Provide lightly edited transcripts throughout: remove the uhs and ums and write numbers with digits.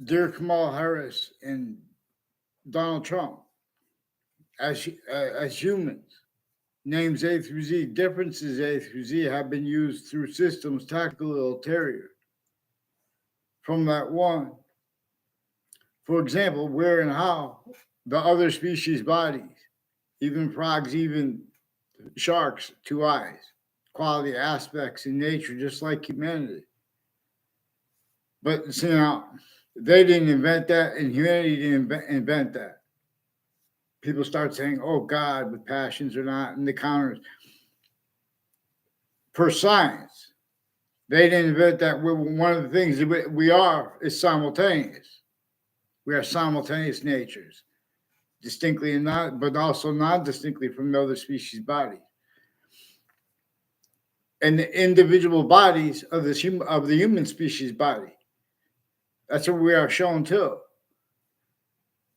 dear Kamala Harris and Donald Trump, as humans, names A through Z, differences A through Z have been used through systems tactically ulterior from that one. For example, where and how the other species' bodies, even frogs, even sharks, two eyes, quality aspects in nature, just like humanity. But see now, they didn't invent that, and humanity didn't invent that. People start saying, "Oh God," with passions or not, and the counters per science. They didn't invent that. One of the things that we are is simultaneous. We are simultaneous natures, distinctly and not, but also non-distinctly from the other species' body. And the individual bodies of of the human species body. That's what we are shown too.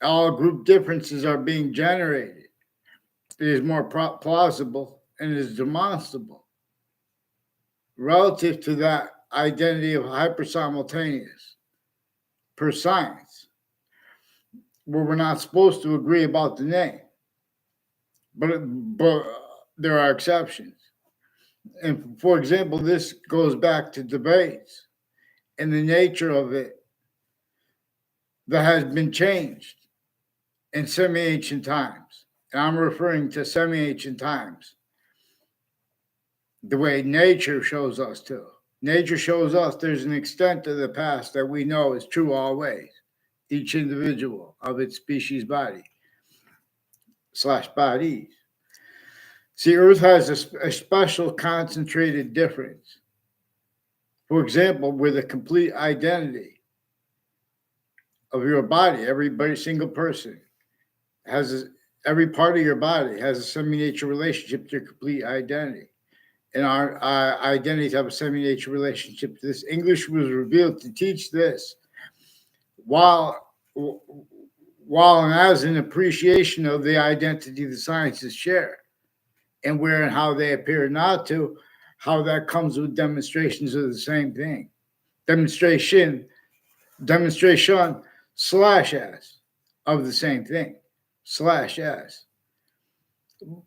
All group differences are being generated. It is more plausible and is demonstrable relative to that identity of hypersimultaneous per science, where we're not supposed to agree about the name, but there are exceptions. And for example, this goes back to debates and the nature of it that has been changed in semi ancient times. And I'm referring to semi ancient times, the way nature shows us to. Nature shows us there's an extent to the past that we know is true always, each individual of its species body slash bodies. See, Earth has a special concentrated difference. For example, with a complete identity of your body, everybody, single person has every part of your body has a semi-nature relationship to your complete identity. And our identities have a semi-nature relationship to this. English was revealed to teach this while and as an appreciation of the identity the sciences share, and where and how they appear not to, how that comes with demonstrations of the same thing. Demonstration slash s of the same thing, slash s.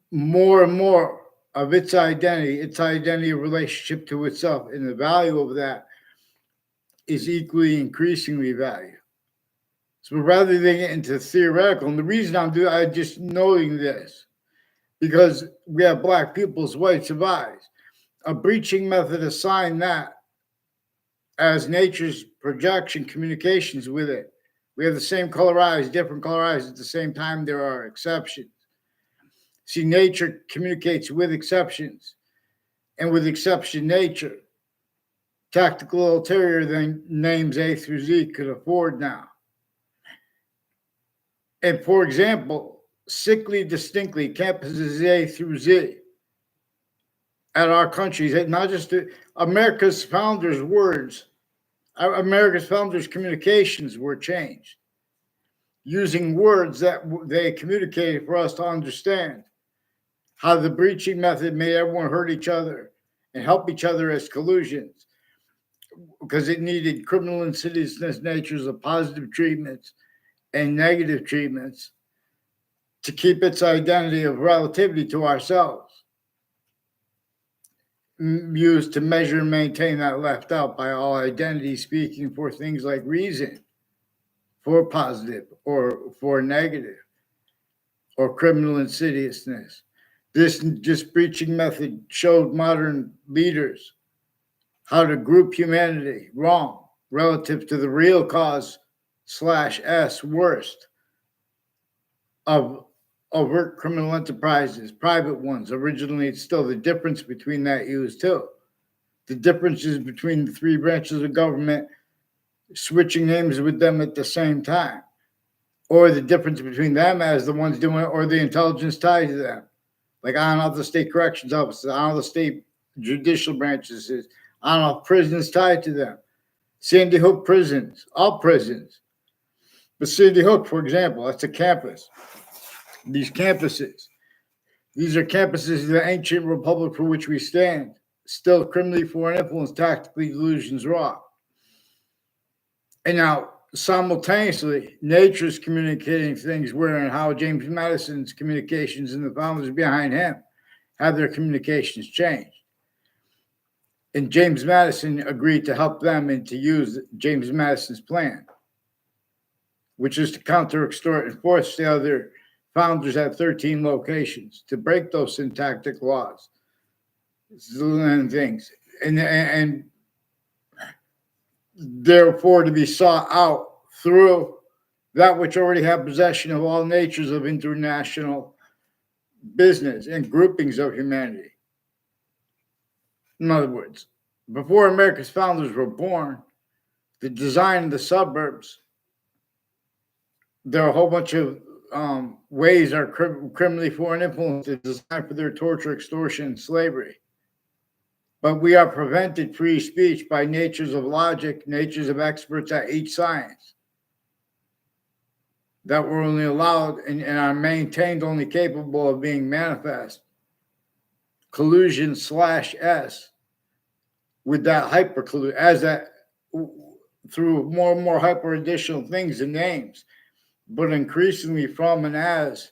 More and more of its identity relationship to itself, and the value of that is equally increasingly valued. So rather than get into theoretical, and the reason I'm just noting this, because we have black pupils, white survives. A breaching method assigned that as nature's projection communications with it. We have the same color eyes, different color eyes. At the same time, there are exceptions. See, nature communicates with exceptions, and with exception nature. Tactical ulterior than names A through Z could afford now. And for example, sickly distinctly campuses A through Z at our countries, not just America's founders' words, America's founders' communications were changed using words that they communicated for us to understand how the breaching method made everyone hurt each other and help each other as collusions, because it needed criminal insidiousness natures of positive treatments and negative treatments to keep its identity of relativity to ourselves, used to measure and maintain that left out by all identity speaking for things like reason, for positive or for negative, or criminal insidiousness. This just breaching method showed modern leaders how to group humanity wrong relative to the real cause slash S worst of overt criminal enterprises, private ones. Originally, it's still the difference between that used too. The differences between the three branches of government, switching names with them at the same time, or the difference between them as the ones doing it, or the intelligence tied to them. Like, I don't know if the state corrections officers, I don't know the state judicial branches is, I don't know if prisons tied to them. Sandy Hook prisons, all prisons. But Sandy Hook, for example, that's a campus. These campuses, these are campuses of the ancient republic for which we stand, still criminally foreign influence, tactically delusions raw. And now, simultaneously, nature's communicating things where and how James Madison's communications and the founders behind him have their communications changed. And James Madison agreed to help them and to use James Madison's plan, which is to counter, extort, and force the other founders at 13 locations to break those syntactic laws and things. And therefore to be sought out through that which already have possession of all natures of international business and groupings of humanity. In other words, before America's founders were born, the design of the suburbs, there are a whole bunch of ways our criminally foreign influences designed for their torture, extortion, and slavery. But we are prevented free speech by natures of logic, natures of experts at each science that were only allowed and are maintained only capable of being manifest. Collusion /S with that hyper collusion, as that through more and more hyper additional things and names, but increasingly from and as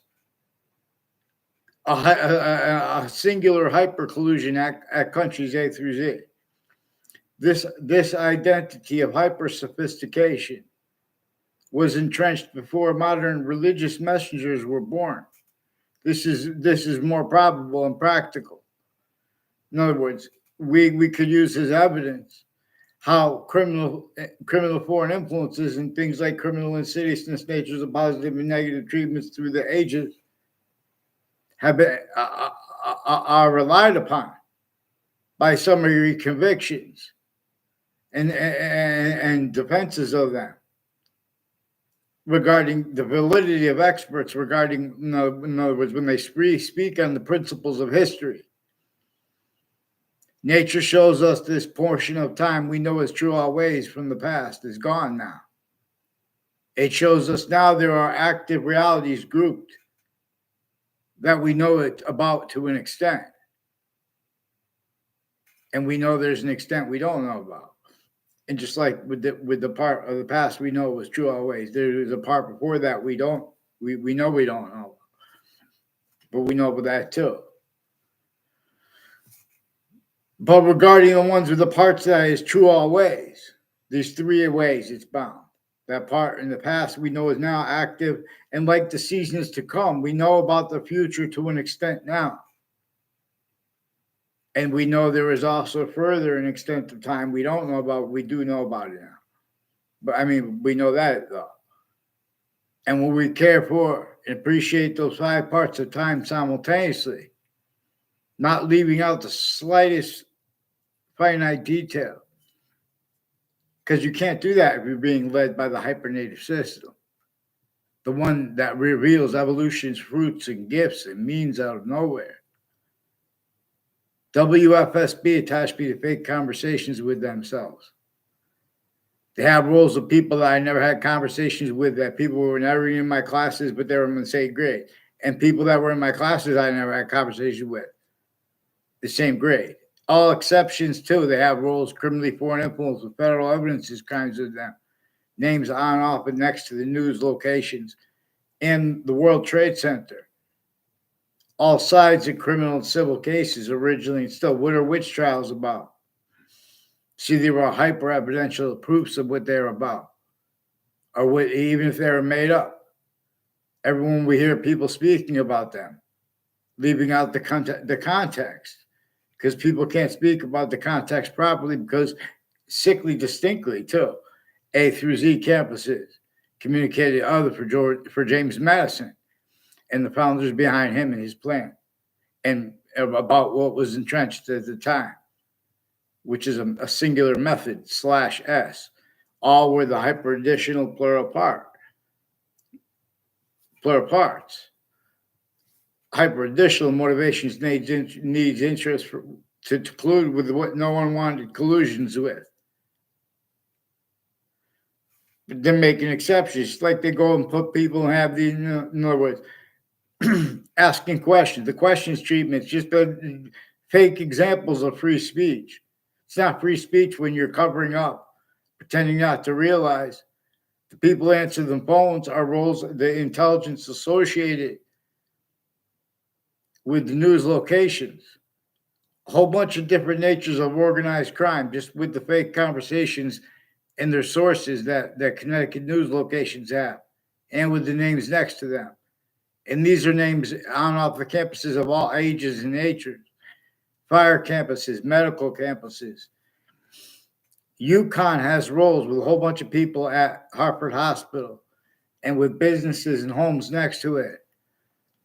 a singular hyper collusion at countries A through Z. This identity of hyper sophistication was entrenched before modern religious messengers were born. This is more probable and practical. In other words, we could use as evidence how criminal foreign influences and things like criminal insidiousness, natures of positive and negative treatments through the ages have been are relied upon by summary convictions and defenses of them regarding the validity of experts regarding, in other words, when they speak on the principles of history. Nature shows us this portion of time we know is true always from the past is gone now. It shows us now there are active realities grouped that we know it about to an extent. And we know there's an extent we don't know about. And just like with the part of the past we know was true always, there's a part before that we know we don't know. But we know about that too. But regarding the ones with the parts that is true always, there's three ways it's bound. That part in the past we know is now active, and like the seasons to come, we know about the future to an extent now. And we know there is also further an extent of time we don't know about, we do know about it now. But I mean, we know that though. And when we care for and appreciate those 5 parts of time simultaneously, not leaving out the slightest finite detail, because you can't do that if you're being led by the hypernative system, the one that reveals evolution's fruits and gifts and means out of nowhere. WFSB attached me to fake conversations with themselves. They have roles of people that I never had conversations with, that people were never in my classes, but they were in the same grade. And people that were in my classes I never had conversations with, the same grade. All exceptions too. They have roles, criminally foreign influence with federal evidences, kinds of them. Names on, off, and next to the news locations in the World Trade Center. All sides of criminal and civil cases originally and still. What are witch trials about? See, there were hyper evidential proofs of what they're about, or what, even if they were made up. Everyone we hear people speaking about them, leaving out the context, because people can't speak about the context properly because sickly distinctly too. A through Z campuses communicated other for James Madison and the founders behind him and his plan, and about what was entrenched at the time, which is a singular method /S, all with the hyper additional plural parts. Hyper additional motivations needs interest to collude with what no one wanted collusions with. But then making exceptions, like they go and put people and have these, in other words, asking questions. The questions treatment is just fake examples of free speech. It's not free speech when you're covering up, pretending not to realize The people answer the phones are roles, the intelligence associated with the news locations. A whole bunch of different natures of organized crime, just with the fake conversations and their sources that Connecticut news locations have, and with the names next to them. And these are names on off the campuses of all ages and natures, fire campuses, medical campuses. UConn has roles with a whole bunch of people at Hartford Hospital and with businesses and homes next to it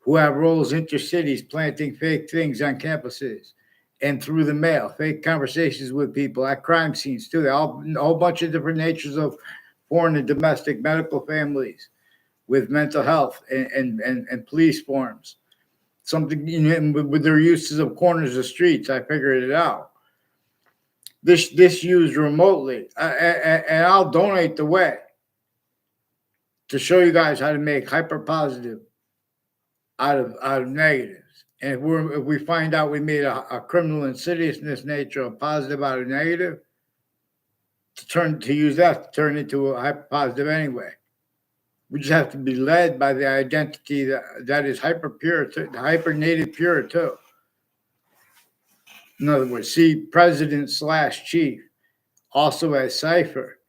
who have roles intercities planting fake things on campuses and through the mail, fake conversations with people at crime scenes too. A whole bunch of different natures of foreign and domestic medical families with mental health and police forms. Something, you know, with their uses of corners of streets, I figured it out. This used remotely, and I'll donate the way to show you guys how to make hyper positive out of negatives. And if we find out we made a criminal insidiousness nature of positive out of negative, to use that to turn into a hyper positive anyway. We just have to be led by the identity that is hyper pure, hyper native pure too. In other words, see president / chief also as cipher.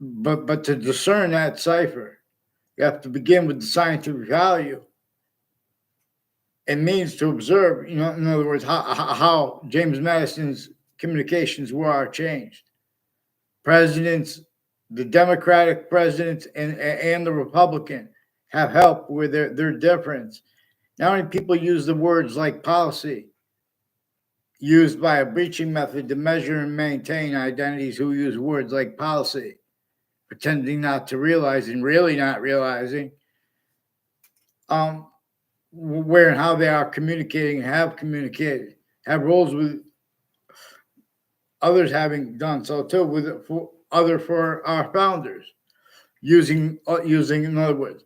But to discern that cipher, you have to begin with the scientific value. It means to observe, you know, in other words, how James Madison's communications are changed. Presidents, the Democratic presidents and the Republican have helped with their difference. Not many people use the words like policy, used by a breaching method to measure and maintain identities who use words like policy, pretending not to realize and really not realizing where and how they are communicating and have communicated, have roles with others having done so too, for our founders, using in other words,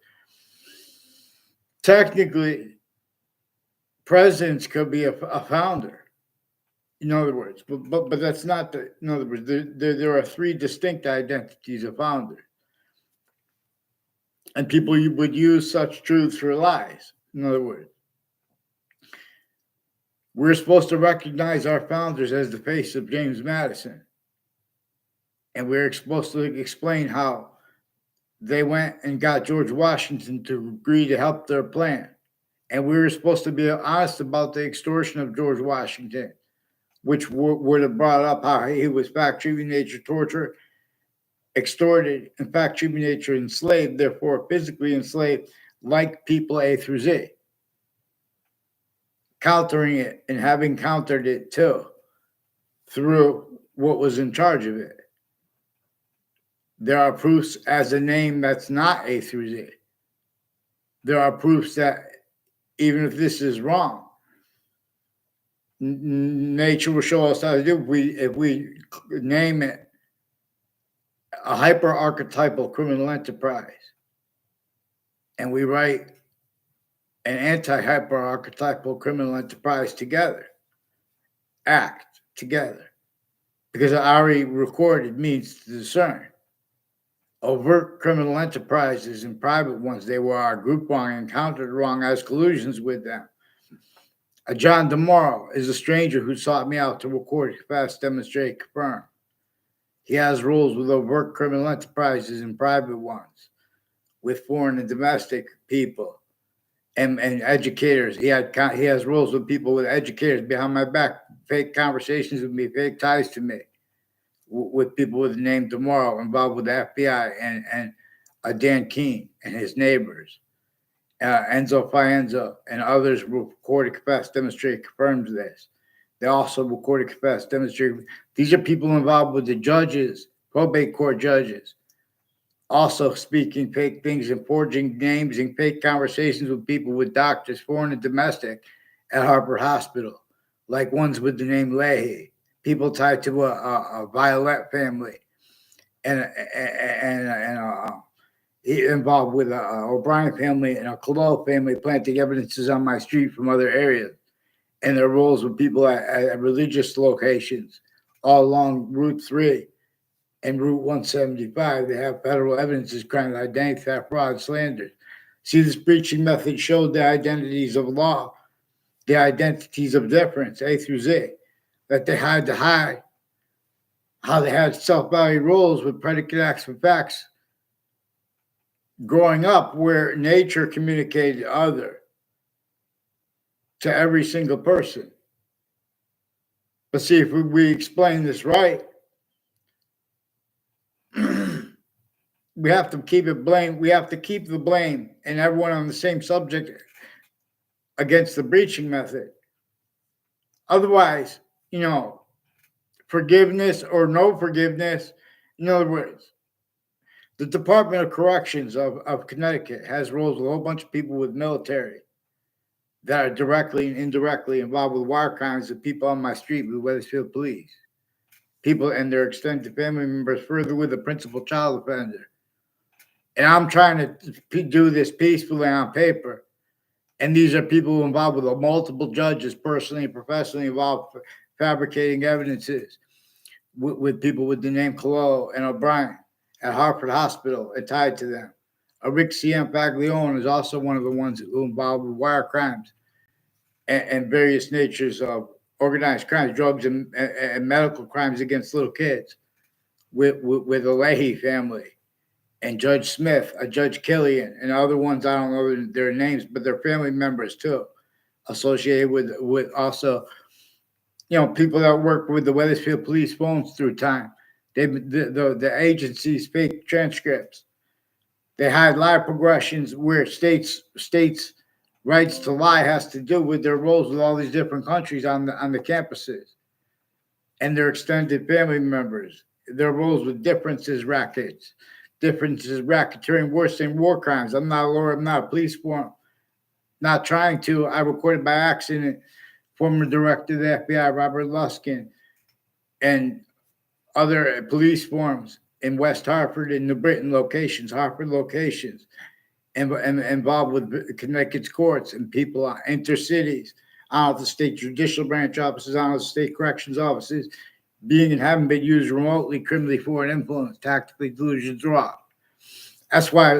technically, presidents could be a founder. In other words, but that's not the. In other words, there are three distinct identities of founder, and people would use such truths for lies. In other words, we're supposed to recognize our founders as the face of James Madison, and we're supposed to explain how they went and got George Washington to agree to help their plan, and we were supposed to be honest about the extortion of George Washington, which would have brought up how he was fact, treatment, nature, torture, extorted, and fact, treatment, nature, enslaved, therefore physically enslaved, like people A through Z. Countering it and having countered it too through what was in charge of it. There are proofs as a name that's not A through Z. There are proofs that even if this is wrong, nature will show us how to do if we name it a hyper-archetypal criminal enterprise and we write an anti-hyper-archetypal criminal enterprise together, act together, because already recorded means to discern. Overt criminal enterprises and private ones, they were our group wrong, encountered wrong as collusions with them. A John DeMorrow is a stranger who sought me out to record, confess, demonstrate, confirm. He has rules with overt criminal enterprises and private ones, with foreign and domestic people and educators. He has rules with people with educators behind my back, fake conversations with me, fake ties to me, with people with the name DeMorrow involved with the FBI and Dan Keene and his neighbors. Enzo Fienzo and others recorded, confess, demonstrate, confirms this. They also recorded, confess, demonstrate. These are people involved with the judges, probate court judges, also speaking fake things and forging names and fake conversations with people with doctors, foreign and domestic, at Hartford Hospital, like ones with the name Leahy, people tied to a Violet family, and involved with a O'Brien family and a Colo family, planting evidences on my street from other areas, and their roles with people at religious locations all along Route 3 and Route 175. They have federal evidence as crime, identity theft, fraud, slander. See, this breaching method showed the identities of law, the identities of difference, A through Z, that they had to hide, how they had self-value roles with predicate acts and facts growing up where nature communicated other to every single person. But see, if we explain this right, we have to keep it blame. We have to keep the blame and everyone on the same subject against the breaching method. Otherwise, forgiveness or no forgiveness. In other words, the Department of Corrections of Connecticut has roles with a whole bunch of people with military that are directly and indirectly involved with wire crimes of people on my street with Wethersfield Police. People and their extended family members further with the principal child offender. And I'm trying to do this peacefully on paper. And these are people involved with multiple judges, personally and professionally involved, fabricating evidences with people with the name Cololo and O'Brien at Hartford Hospital and tied to them. Rick C.M. Faglione is also one of the ones who involved with wire crimes and various natures of organized crimes, drugs, and medical crimes against little kids with the Leahy family and Judge Smith, Judge Killian, and other ones, I don't know their names, but they're family members too, associated with also, people that work with the Wethersfield Police phones through time. The agency's fake transcripts. They had live progressions where states' rights to lie has to do with their roles with all these different countries on the campuses and their extended family members, their roles with differences racketeering worse than war crimes. I'm not a lawyer, I'm not a police form, not trying to. I recorded by accident former director of the FBI, Robert Luskin, and other police forms in West Hartford and New Britain locations, Hartford locations, and involved with Connecticut's courts and people intercities, out of the state judicial branch offices, out of the state corrections offices, being and having been used remotely, criminally foreign influence, tactically delusions raw. That's why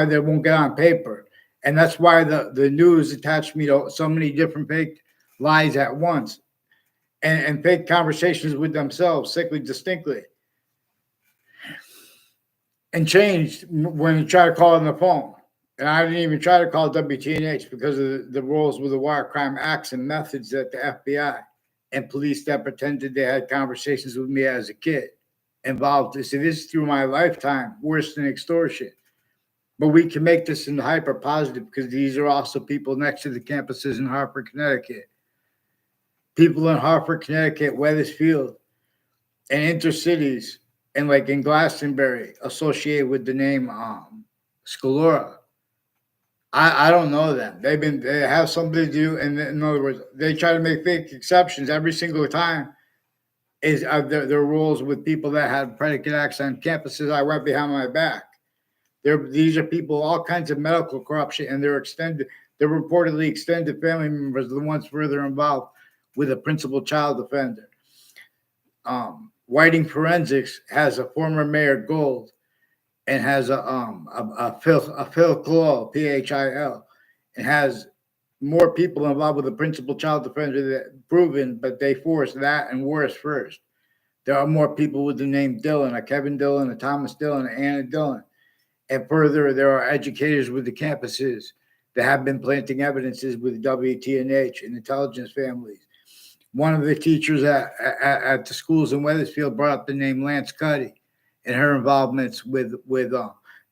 they won't get on paper. And that's why the news attached me to so many different fake lies at once and fake conversations with themselves, sickly distinctly. And changed when you try to call on the phone. And I didn't even try to call WTNH because of the roles with the wire crime acts and methods that the FBI and police that pretended they had conversations with me as a kid involved. This is through my lifetime, worse than extortion. But we can make this into hyper positive because these are also people next to the campuses in Hartford, Connecticut. People in Hartford, Connecticut, Wethersfield, and intercities, and like in Glastonbury, associated with the name Scalora. I don't know them. They have something to do, and in other words, they try to make fake exceptions every single time. Is their rules with people that had predicate acts on campuses? I went behind my back. These are people, all kinds of medical corruption, and they're reportedly extended family members, the ones further involved with a principal child offender. Whiting Forensics has a former Mayor Gold and has a Phil Clow, PHIL, and has more people involved with the principal child offender that proven, but they forced that and worse first. There are more people with the name Dillon, a Kevin Dillon, a Thomas Dillon, a Anna Dillon. And further, there are educators with the campuses that have been planting evidences with WTNH and intelligence families. One of the teachers at the schools in Wethersfield brought up the name Lance Cuddy and her involvements with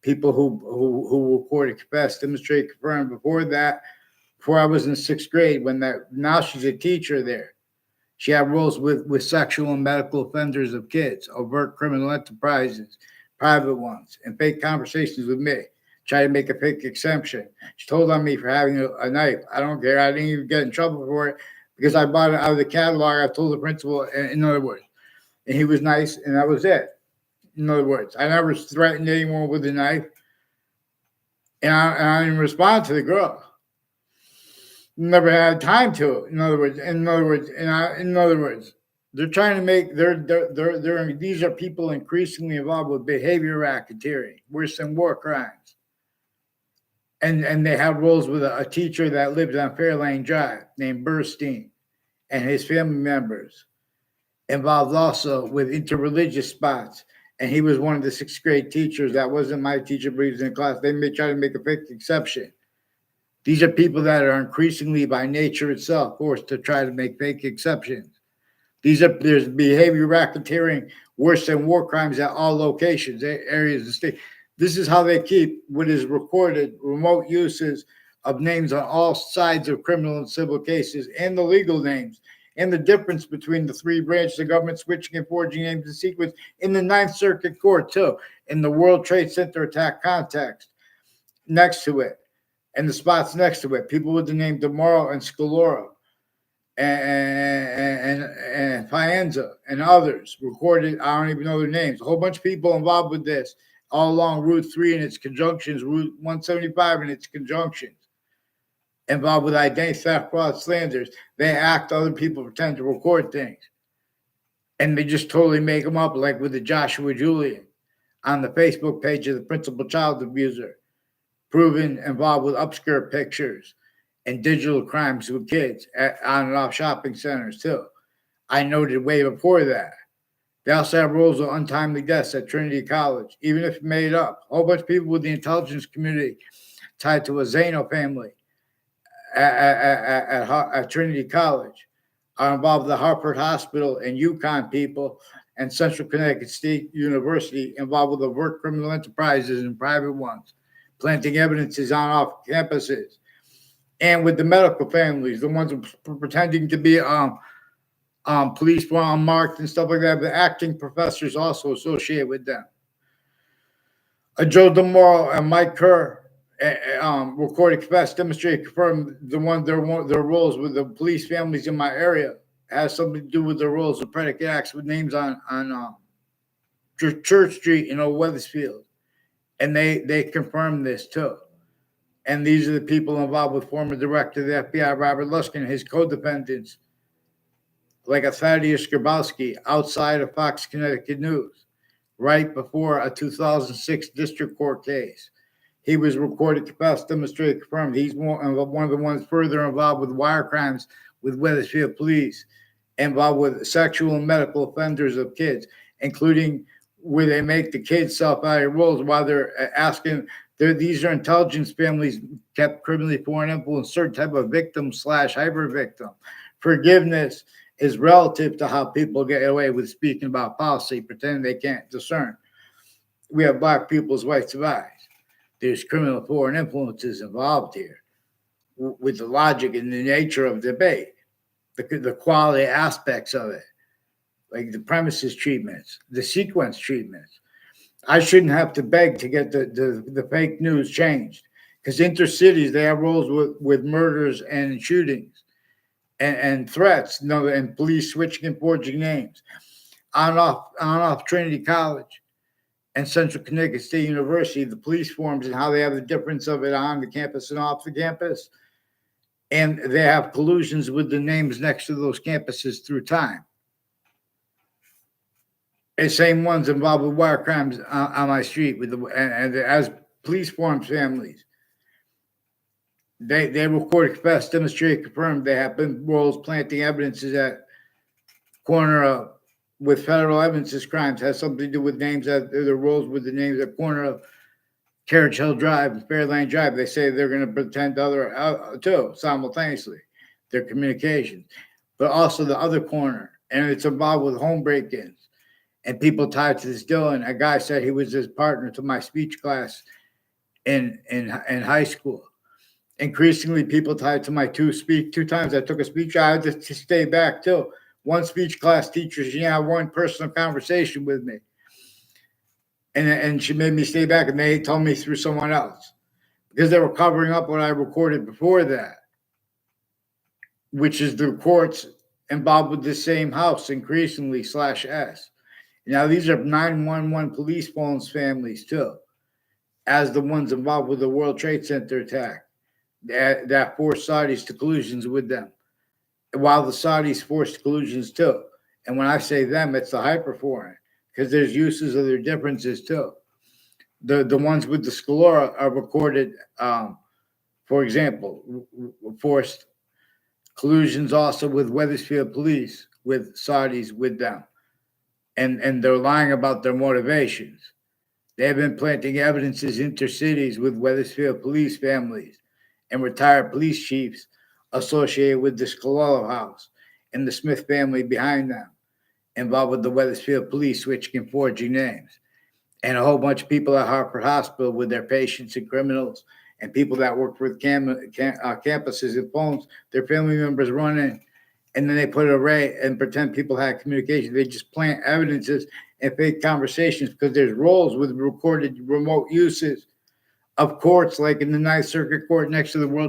people who recorded, confessed, demonstrated, confirmed. Before I was in sixth grade, now she's a teacher there. She had roles with sexual and medical offenders of kids, overt criminal enterprises, private ones, and fake conversations with me. Try to make a fake exemption. She told on me for having a knife. I don't care. I didn't even get in trouble for it because I bought it out of the catalog. I told the principal, in other words, and he was nice, and that was it. In other words, I never threatened anyone with a knife, and I didn't respond to the girl. Never had time to. In other words, They're trying to make these are people increasingly involved with behavior racketeering, worse than war crimes. And they have roles with a teacher that lives on Fairlane Drive named Burstein and his family members, involved also with interreligious spots. And he was one of the sixth grade teachers that wasn't my teacher, but he was in class. They may try to make a fake exception. These are people that are increasingly by nature itself forced to try to make fake exceptions. There's behavior racketeering worse than war crimes at all locations, areas of the state. This is how they keep what is recorded remote uses of names on all sides of criminal and civil cases, and the legal names, and the difference between the three branches of government switching and forging names in sequence in the Ninth Circuit Court, too, in the World Trade Center attack context, next to it, and the spots next to it, people with the name DeMauro and Scalora and Faenza and others recorded. I don't even know their names. A whole bunch of people involved with this all along Route 3 and its conjunctions, Route 175 and its conjunctions, involved with identity theft, fraud, slanders. They act, other people pretend to record things. And they just totally make them up, like with the Joshua Julian on the Facebook page of the principal child abuser, proven involved with upskirt pictures and digital crimes with kids on and off shopping centers, too. I noted way before that. They also have roles of untimely deaths at Trinity College, even if made up. A whole bunch of people with the intelligence community tied to a Zano family at Trinity College are involved with the Hartford Hospital and UConn people and Central Connecticut State University, involved with overt criminal enterprises and private ones, planting evidences on off campuses, and with the medical families, the ones pretending to be police were unmarked and stuff like that. The acting professors also associated with them. Joe DeMauro and Mike Kerr recorded, confessed, demonstrated, confirmed their roles with the police families in my area has something to do with their roles of predicate acts with names on Church Street in Old Weathersfield, and they confirmed this too. And these are the people involved with former director of the FBI, Robert Luskin, and his co-defendants, like a Thaddeus Grabowski, outside of Fox Connecticut News, right before a 2006 district court case. He was recorded, confessed, demonstrated, confirmed. He's one of the ones further involved with wire crimes with Weathersfield police, involved with sexual and medical offenders of kids, including where they make the kids self-value roles while they're asking. These are intelligence families kept criminally foreign influence, certain type of victim / hyper victim. Forgiveness is relative to how people get away with speaking about policy, pretending they can't discern. We have black people's rights of eyes. There's criminal foreign influences involved here with the logic and the nature of debate, the quality aspects of it, like the premises treatments, the sequence treatments. I shouldn't have to beg to get the fake news changed, because intercities, they have roles with murders and shootings and threats, and police switching and forging names on off Trinity College and Central Connecticut State University, the police forms and how they have the difference of it on the campus and off the campus. And they have collusions with the names next to those campuses through time. The same ones involved with wire crimes on my street and as police forms families. They recorded, confessed, demonstrated, confirmed they have been roles planting evidences at corner of with federal evidences crimes has something to do with names that the roles with the names at corner of Carriage Hill Drive and Fairlane Drive. They say they're going to pretend other too simultaneously, their communications, but also the other corner, and it's involved with home break-ins and people tied to this deal. And a guy said he was his partner to my speech class in high school. Increasingly, people tied to my two times I took a speech. I had to stay back too. One speech class teacher, she had one personal conversation with me. And she made me stay back, and they told me through someone else because they were covering up what I recorded before that, which is the courts involved with the same house increasingly /S. Now, these are 911 police phones families too, as the ones involved with the World Trade Center attack that forced Saudis to collusions with them, while the Saudis forced collusions too, And when I say them, it's the hyperforeign, because there's uses of their differences too. The ones with the sclera are recorded, for example, forced collusions also with Wethersfield police, with Saudis, with them. And they're lying about their motivations. They have been planting evidences intercities with Wethersfield police families and retired police chiefs associated with the Scalolo house and the Smith family behind them, involved with the Wethersfield police switching and forging names. And a whole bunch of people at Hartford Hospital with their patients and criminals and people that work with campuses and phones, their family members run in, and then they put an array and pretend people had communication. They just plant evidences and fake conversations because there's rolls with recorded remote uses of courts, like in the Ninth Circuit Court next to the World